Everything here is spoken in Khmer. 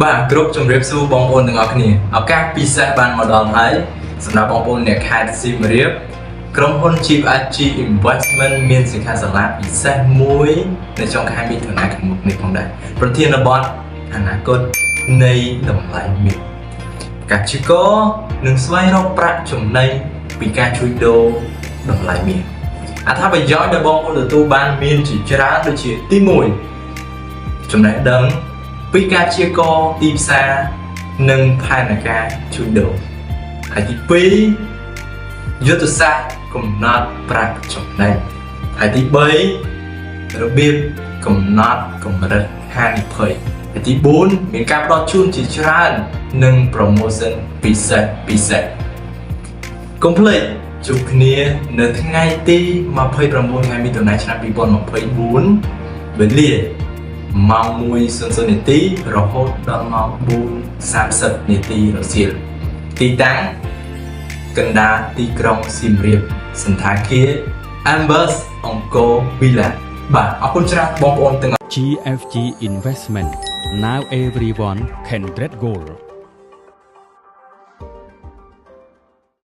បាទគ្រប់ជំរាបសួរបងប្អូនទាំងអស់គ្នាឱកាសពិសេសបានមកដល់ហើយសម្រាប់បងប្អូនអ្នកខេត្តសៀមរាបក្រុមហ៊ុន GFG Investment មានសិក្ខាសាលាពិសេសមួយនៅចុងខែមិថុនាខាងមុខនេះផងដែរប្រធានបទអនាគតនៃតម្លៃមាសកសិករនឹងស្វែងរកប្រាក់ចំណេញពីការជួញដូរតម្លៃមាសអត្ថប្រយោជន៍ដែលបងប្អូនទទួលបានមានជាច្រើនដូចជាទី1ចំណេះដឹងពីការព្យាករណ៍ទីផ្សារនិងផែនការជួញដូរហើយទី2យុទ្ធសាស្ត្រកំណត់ប្រាក់ចំណេញហើយទី3របៀបកំណត់កម្រិតហានិភ័យហើយទី4មានការផ្ដល់ជូនជាច្រើននិង promotion ពិសេសកុំភ្លេចជួបគ្នានៅថ្ងៃទី29ខែមិថុនាឆ្នាំ2024វេលាម៉ោង 1:00 នាទីរហូតដល់ម៉ោង 4:30 នាទីរសៀលទីតាំងកណ្ដាលទីក្រុងសៀមរាបសន្តាគារ Ambers Angkor Villa បាទអរគុណច្រើនបងប្អូនទាំង GFG Investment Now everyone can get gold